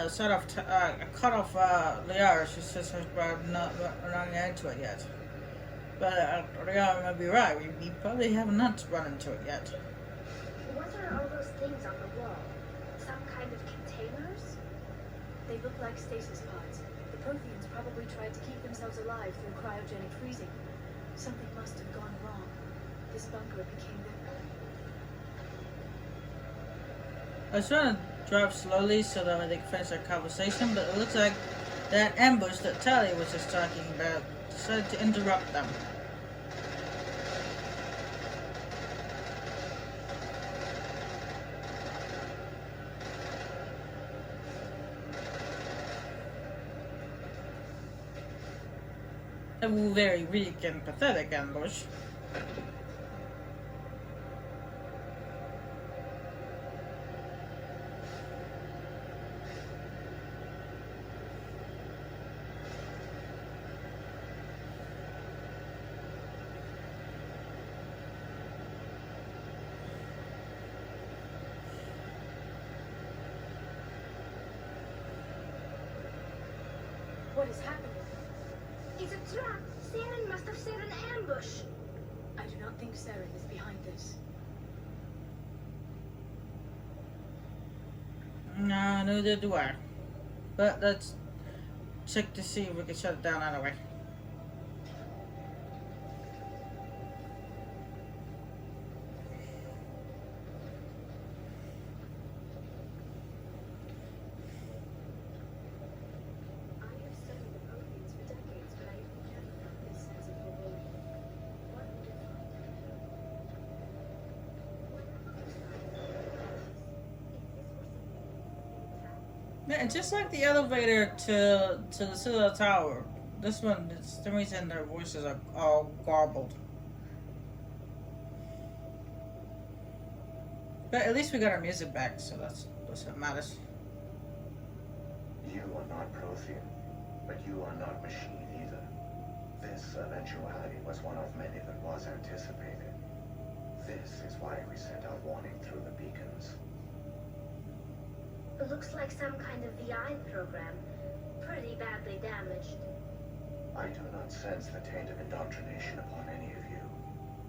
Sort of cut off Liara. She says about not running into it yet. But Liara might be right. We probably have not run into it yet. What are all those things on the wall? Some kind of containers? They look like stasis pods. The Protheans probably tried to keep themselves alive through cryogenic freezing. Something must have gone wrong. This bunker became their... I was trying to drive slowly so that they can finish our conversation, but it looks like that ambush that Tally was just talking about decided to interrupt them. A very weak and pathetic ambush. What is happening? It's a trap! Saren must have set an ambush! I do not think Saren is behind this. No, neither do I. But let's check to see if we can shut it down anyway. Yeah, just like the elevator to the Citadel Tower, this one, for some reason their voices are all garbled. But at least we got our music back, so that's what matters. You are not Prothean, but you are not machine either. This eventuality was one of many that was anticipated. This is why we sent out warning through the beacons. It looks like some kind of VI program. Pretty badly damaged. I do not sense the taint of indoctrination upon any of you.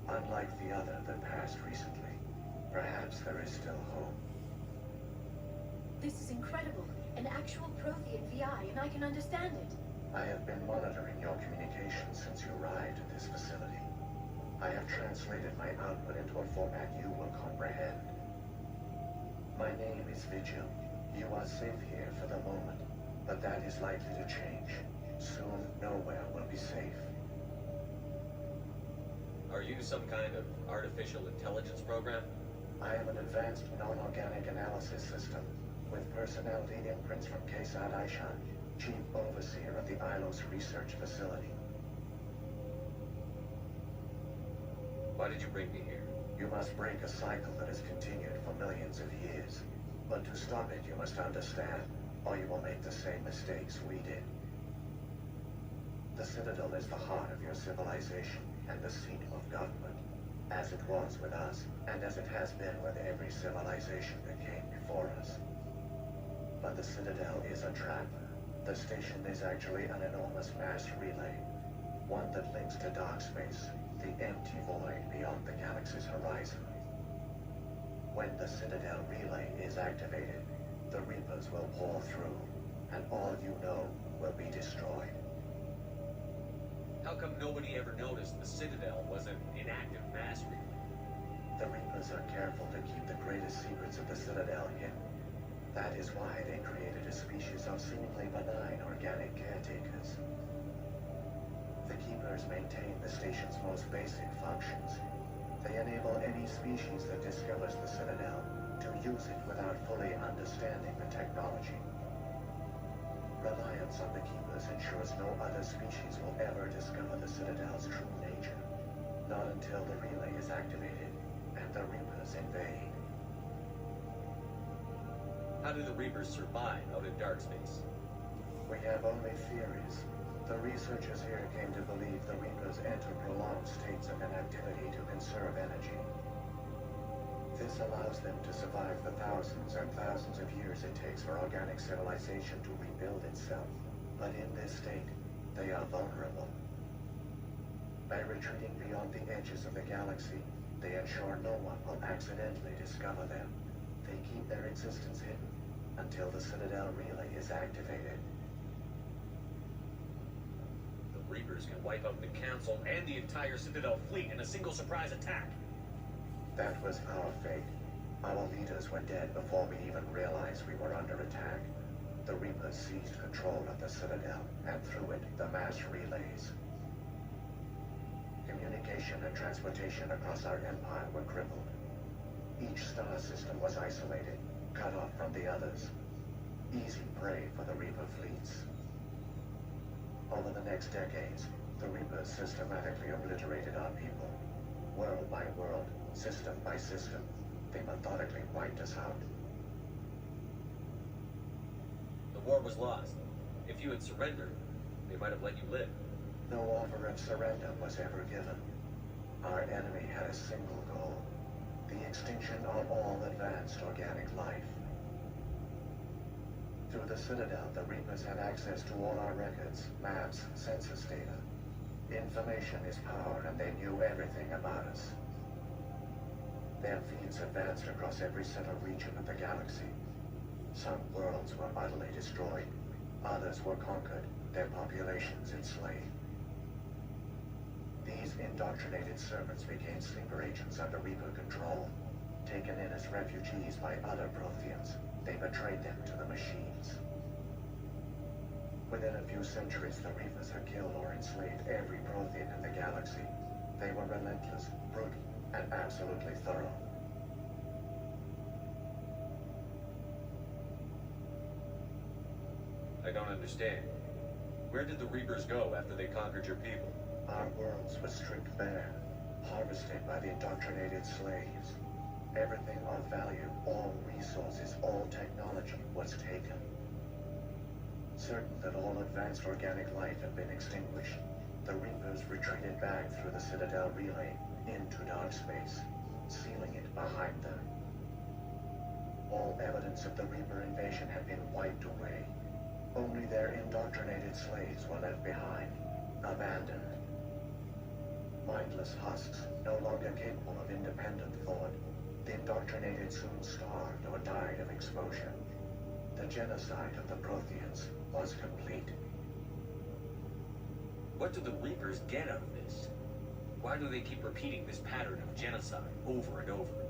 Unlike the other that passed recently, perhaps there is still hope. This is incredible. An actual Prothean VI, and I can understand it. I have been monitoring your communications since you arrived at this facility. I have translated my output into a format you will comprehend. My name is Vigil. You are safe here for the moment, but that is likely to change. Soon, nowhere will be safe. Are you some kind of artificial intelligence program? I am an advanced non-organic analysis system with personality imprints from Kesad Aishan, Chief Overseer of the Ilos Research Facility. Why did you bring me here? You must break a cycle that has continued for millions of years. But to stop it, you must understand, or you will make the same mistakes we did. The Citadel is the heart of your civilization and the seat of government, as it was with us, and as it has been with every civilization that came before us. But the Citadel is a trap. The station is actually an enormous mass relay, one that links to dark space, the empty void beyond the galaxy's horizon. When the Citadel relay is activated, the Reapers will pour through, and all you know will be destroyed. How come nobody ever noticed the Citadel was an inactive mass relay? The Reapers are careful to keep the greatest secrets of the Citadel hidden. That is why they created a species of seemingly benign organic caretakers. The Keepers maintain the station's most basic functions. They enable any species that discovers the Citadel to use it without fully understanding the technology. Reliance on the Keepers ensures no other species will ever discover the Citadel's true nature, not until the relay is activated and the Reapers invade. How do the Reapers survive out in dark space? We have only theories. The researchers here came to believe the Reapers enter prolonged states of inactivity to conserve energy. This allows them to survive the thousands and thousands of years years it takes for organic civilization to rebuild itself. But in this state, they are vulnerable. By retreating beyond the edges of the galaxy, they ensure no one will accidentally discover them. They keep their existence hidden until the Citadel relay is activated. The Reapers can wipe out the Council and the entire Citadel fleet in a single surprise attack. That was our fate. Our leaders were dead before we even realized we were under attack. The Reapers seized control of the Citadel, and through it, the mass relays. Communication and transportation across our empire were crippled. Each star system was isolated, cut off from the others. Easy prey for the Reaper fleets. Over the next decades, the Reapers systematically obliterated our people. World by world, system by system, they methodically wiped us out. The war was lost. If you had surrendered, they might have let you live. No offer of surrender was ever given. Our enemy had a single goal: the extinction of all advanced organic life. Through the Citadel, the Reapers had access to all our records, maps, census data. Information is power, and they knew everything about us. Their fleets advanced across every settled region of the galaxy. Some worlds were utterly destroyed. Others were conquered, their populations enslaved. These indoctrinated servants became sleeper agents under Reaper control. Taken in as refugees by other Protheans, they betrayed them to the machines. Within a few centuries, the Reapers had killed or enslaved every Prothean in the galaxy. They were relentless, brutal, and absolutely thorough. I don't understand. Where did the Reapers go after they conquered your people? Our worlds were stripped bare, harvested by the indoctrinated slaves. Everything of value, all resources, all technology was taken. Certain that all advanced organic life had been extinguished, the Reapers retreated back through the Citadel relay into dark space, sealing it behind them. All evidence of the Reaper invasion had been wiped away. Only their indoctrinated slaves were left behind, abandoned. Mindless husks, no longer capable of independent thought, the indoctrinated soon starved or died of exposure. The genocide of the Protheans was complete. What do the Reapers get out of this? Why do they keep repeating this pattern of genocide over and over?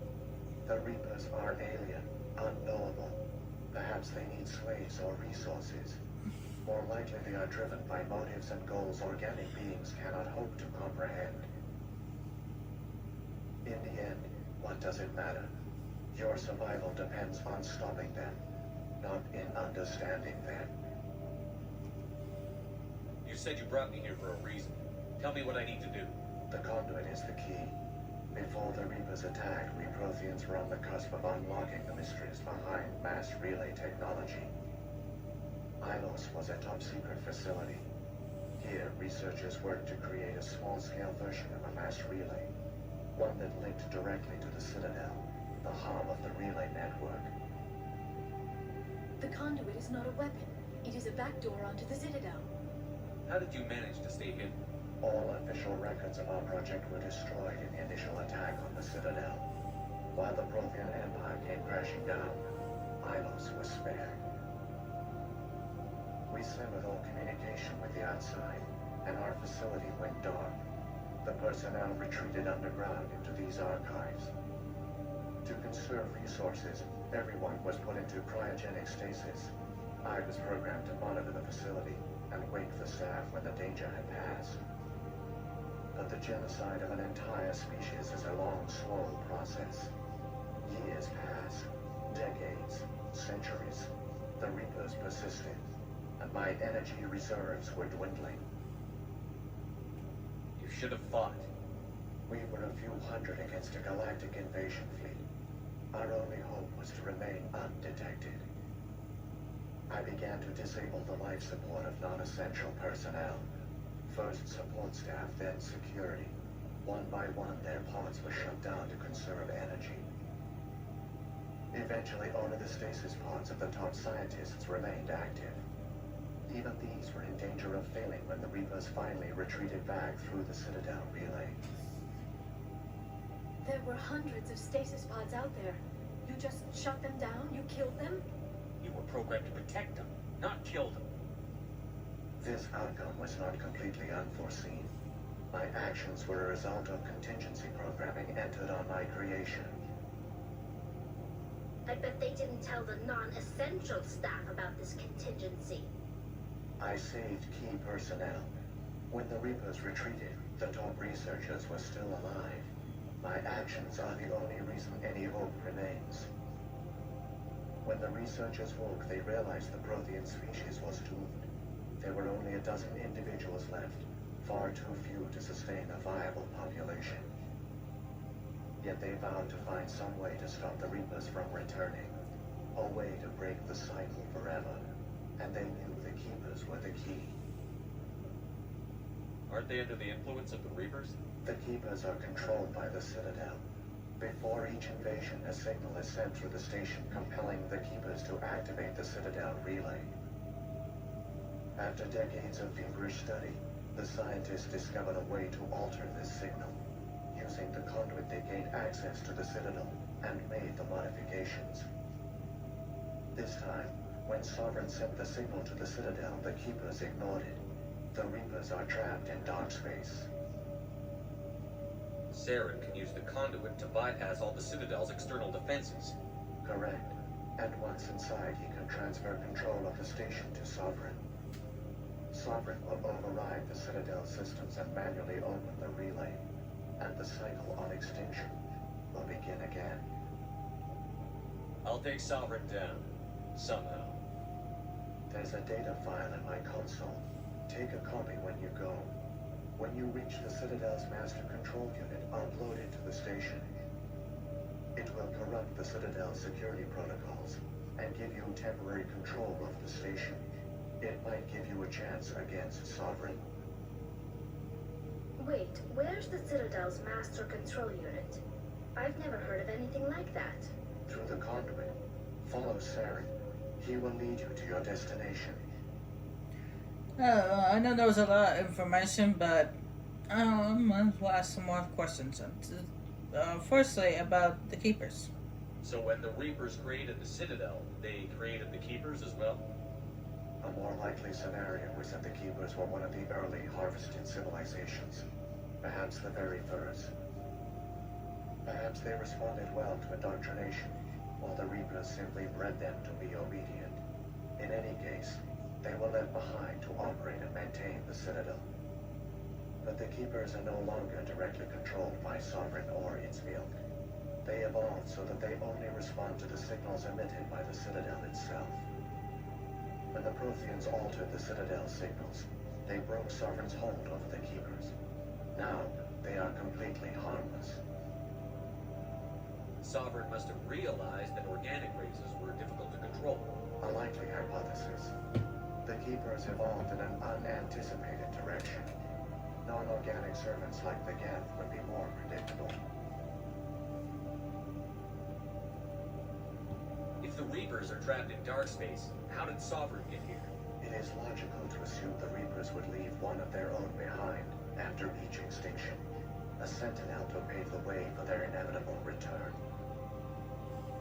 The Reapers are alien, unknowable. Perhaps they need slaves or resources. More likely they are driven by motives and goals organic beings cannot hope to comprehend. In the end, what does it matter? Your survival depends on stopping them, not in understanding them. You said you brought me here for a reason. Tell me what I need to do. The conduit is the key. Before the Reapers attacked, we Protheans were on the cusp of unlocking the mysteries behind mass relay technology. Ilos was a top-secret facility. Here, researchers worked to create a small-scale version of a mass relay, one that linked directly to the Citadel, the hub of the relay network. The conduit is not a weapon. It is a backdoor onto the Citadel. How did you manage to stay hidden? All official records of our project were destroyed in the initial attack on the Citadel. While the Prothean Empire came crashing down, Ilos was spared. We severed all communication with the outside, and our facility went dark. The personnel retreated underground into these archives. To conserve resources, everyone was put into cryogenic stasis. I was programmed to monitor the facility and wake the staff when the danger had passed. But the genocide of an entire species is a long, slow process. Years passed, decades, centuries. The Reapers persisted, and my energy reserves were dwindling. You should have fought. We were a few hundred against a galactic invasion fleet. Our only hope was to remain undetected. I began to disable the life support of non-essential personnel. First support staff, then security. One by one, their pods were shut down to conserve energy. Eventually, only the stasis pods of the top scientists remained active. Even these were in danger of failing when the Reapers finally retreated back through the Citadel relay. There were hundreds of stasis pods out there. You just shot them down? You killed them? You were programmed to protect them, not kill them. This outcome was not completely unforeseen. My actions were a result of contingency programming entered on my creation. I bet they didn't tell the non-essential staff about this contingency. I saved key personnel. When the Reapers retreated, the top researchers were still alive. My actions are the only reason any hope remains. When the researchers woke, they realized the Prothean species was doomed. There were only a dozen individuals left, far too few to sustain a viable population. Yet they vowed to find some way to stop the Reapers from returning, a way to break the cycle forever, and they knew the Keepers were the key. Aren't they under the influence of the Reapers? The Keepers are controlled by the Citadel. Before each invasion, a signal is sent through the station compelling the Keepers to activate the Citadel relay. After decades of feverish study, the scientists discovered a way to alter this signal. Using the conduit, they gained access to the Citadel and made the modifications. This time, when Sovereign sent the signal to the Citadel, the Keepers ignored it. The Reapers are trapped in dark space. Saren can use the conduit to bypass all the Citadel's external defenses. Correct. And once inside, he can transfer control of the station to Sovereign. Sovereign will override the Citadel systems and manually open the relay, and the cycle of extinction will begin again. I'll take Sovereign down. Somehow. There's a data file in my console. Take a copy when you go. When you reach the Citadel's master control unit, upload it to the station. It will corrupt the Citadel's security protocols and give you temporary control of the station. It might give you a chance against Sovereign. Wait, where's the Citadel's master control unit? I've never heard of anything like that. Through the conduit, follow Saren. He will lead you to your destination. I know there was a lot of information, but we'll ask some more questions. Firstly, about the Keepers. So when the Reapers created the Citadel, they created the Keepers as well? A more likely scenario was that the Keepers were one of the early harvested civilizations, perhaps the very first. Perhaps they responded well to indoctrination, while the Reapers simply bred them to be obedient. In any case, they were left behind to operate and maintain the Citadel. But the Keepers are no longer directly controlled by Sovereign or its ilk. They evolved so that they only respond to the signals emitted by the Citadel itself. When the Protheans altered the Citadel's signals, they broke Sovereign's hold over the Keepers. Now, they are completely harmless. Sovereign must have realized that organic races were difficult to control. A likely hypothesis. The Keepers evolved in an unanticipated direction. Non-organic servants like the Geth would be more predictable. If the Reapers are trapped in dark space, how did Sovereign get here? It is logical to assume the Reapers would leave one of their own behind after each extinction. A sentinel to pave the way for their inevitable return.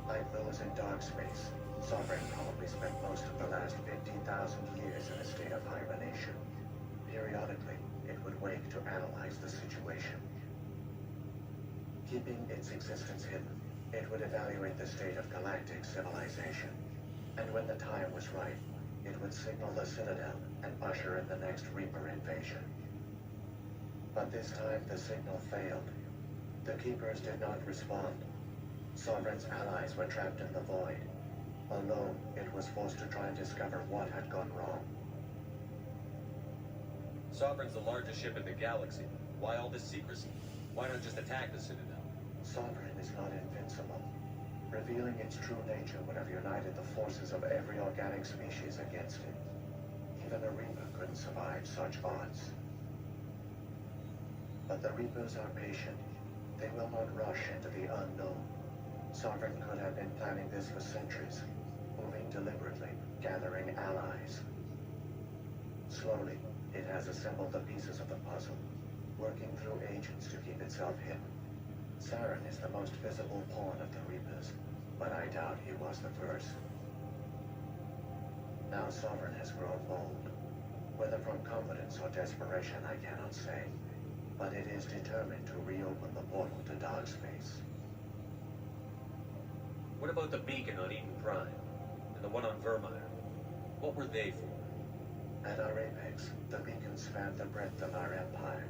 Like those in dark space, Sovereign probably spent most of the last 15,000 years in a state of hibernation. Periodically, it would wake to analyze the situation. Keeping its existence hidden, it would evaluate the state of galactic civilization. And when the time was right, it would signal the Citadel and usher in the next Reaper invasion. But this time the signal failed. The Keepers did not respond. Sovereign's allies were trapped in the void. Alone, it was forced to try and discover what had gone wrong. Sovereign's the largest ship in the galaxy. Why all this secrecy? Why not just attack the Citadel? Sovereign is not invincible. Revealing its true nature would have united the forces of every organic species against it. Even a Reaper couldn't survive such odds. But the Reapers are patient. They will not rush into the unknown. Sovereign could have been planning this for centuries, moving deliberately, gathering allies. Slowly, it has assembled the pieces of the puzzle, working through agents to keep itself hidden. Saren is the most visible pawn of the Reapers, but I doubt he was the first. Now Sovereign has grown bold. Whether from confidence or desperation, I cannot say. But it is determined to reopen the portal to Dark Space. What about the beacon on Eden Prime? And the one on Vermire? What were they for? At our apex, the beacons spanned the breadth of our empire.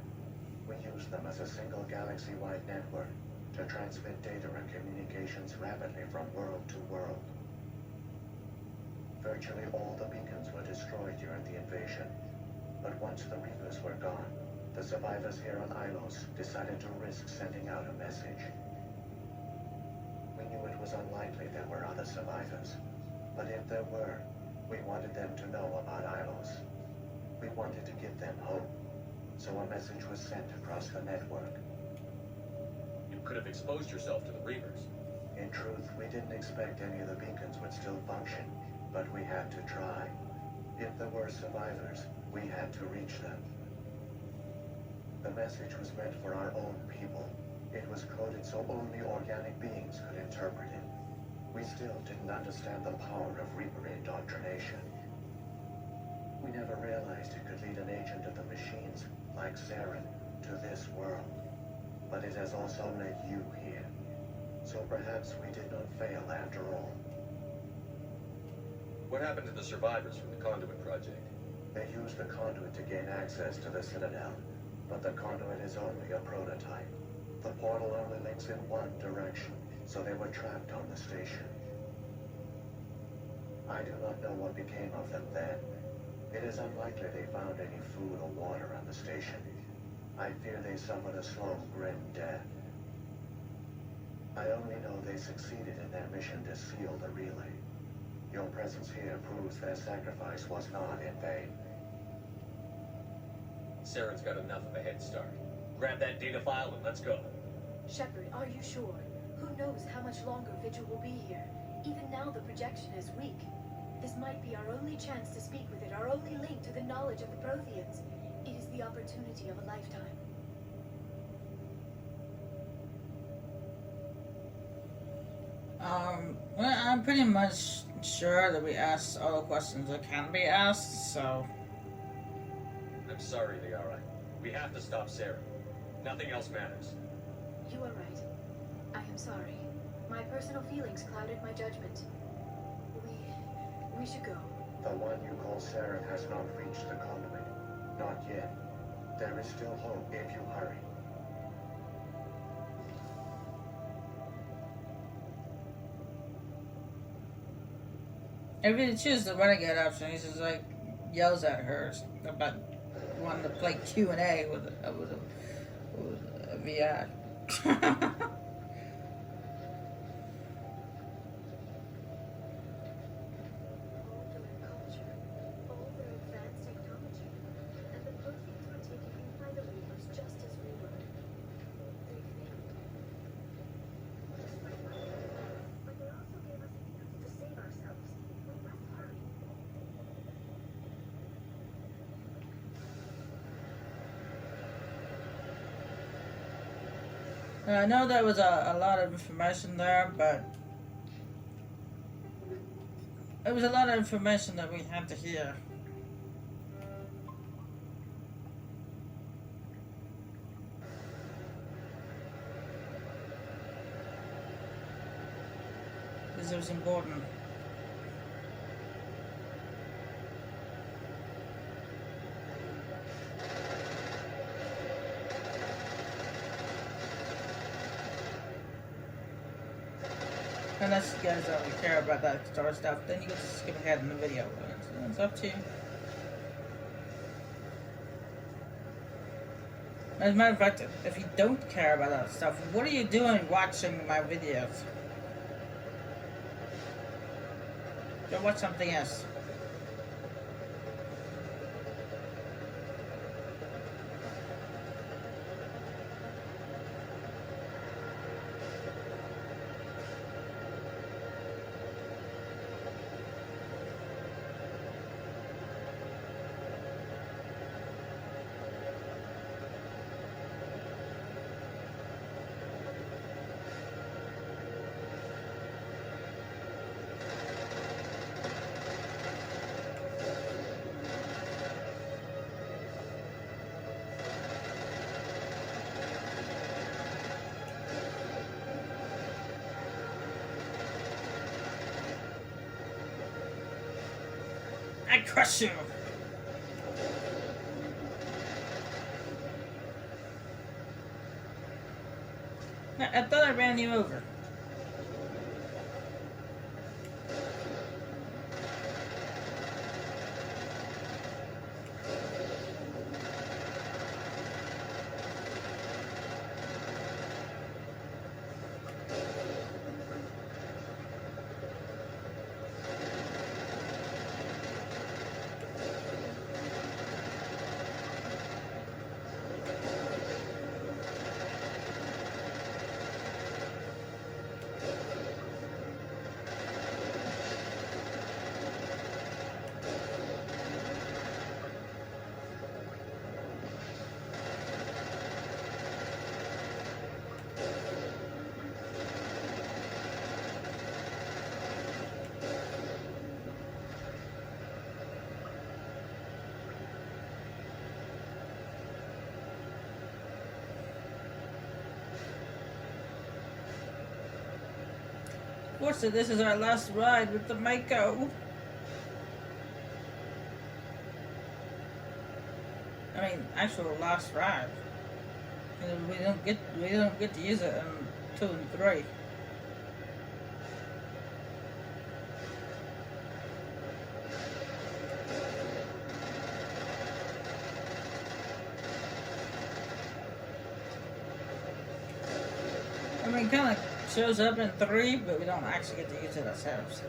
We used them as a single galaxy-wide network to transmit data and communications rapidly from world to world. Virtually all the beacons were destroyed during the invasion, but once the Reapers were gone, the survivors here on Ilos decided to risk sending out a message. We knew it was unlikely there were other survivors, but if there were, we wanted them to know about Ilos. We wanted to give them hope, so a message was sent across the network. You could have exposed yourself to the Reapers. In truth, we didn't expect any of the beacons would still function, but we had to try. If there were survivors, we had to reach them. The message was meant for our own people. It was coded so only organic beings could interpret it. We still didn't understand the power of Reaper indoctrination. We never realized it could lead an agent of the machines, like Saren, to this world. But it has also led you here. So perhaps we did not fail after all. What happened to the survivors from the Conduit Project? They used the conduit to gain access to the Citadel, but the conduit is only a prototype. The portal only links in one direction, so they were trapped on the station. I do not know what became of them then. It is unlikely they found any food or water on the station. I fear they suffered a slow, grim death. I only know they succeeded in their mission to seal the relay. Your presence here proves their sacrifice was not in vain. Saren's got enough of a head start. Grab that data file and let's go. Shepard, are you sure? Who knows how much longer Vigil will be here? Even now the projection is weak. This might be our only chance to speak with it, our only link to the knowledge of the Protheans. It is the opportunity of a lifetime. Well, I'm pretty much sure that we asked all the questions that can be asked, so... I'm sorry, Liara. We have to stop Saren. Nothing else matters. You are right. I am sorry. My personal feelings clouded my judgment. We should go. The one you call Saren has not reached the conduit. Not yet. There is still hope if you hurry. If you choose the Renegade option, he just like yells at her about wanting to play Q&A with a VR. I know there was a lot of information there, but it was a lot of information that we had to hear. Because it was important. Unless you guys don't really care about that sort of stuff, then you can just skip ahead in the video. It's up to you. As a matter of fact, if you don't care about that stuff, what are you doing watching my videos? Go watch something else. I crush you. I thought I ran you over. Of course, this is our last ride with the Mako. I mean, actual last ride. And we don't get to use it in 2 and 3. I mean, kind of shows up in 3, but we don't actually get to use it ourselves.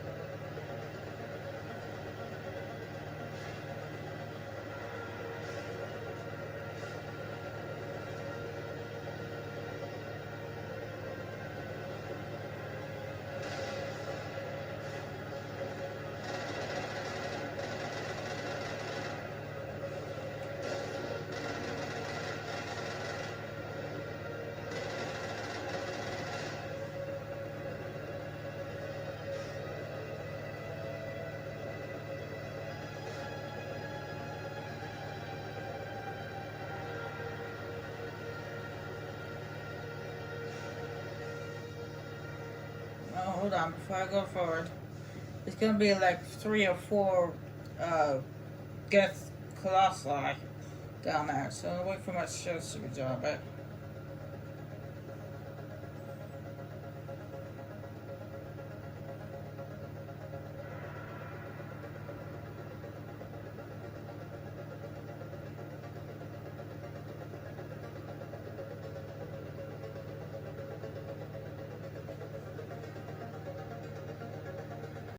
Oh, hold on, before I go forward. It's gonna be like 3 or 4 Geth Colossi down there, so I'll wait for my shows to be done, but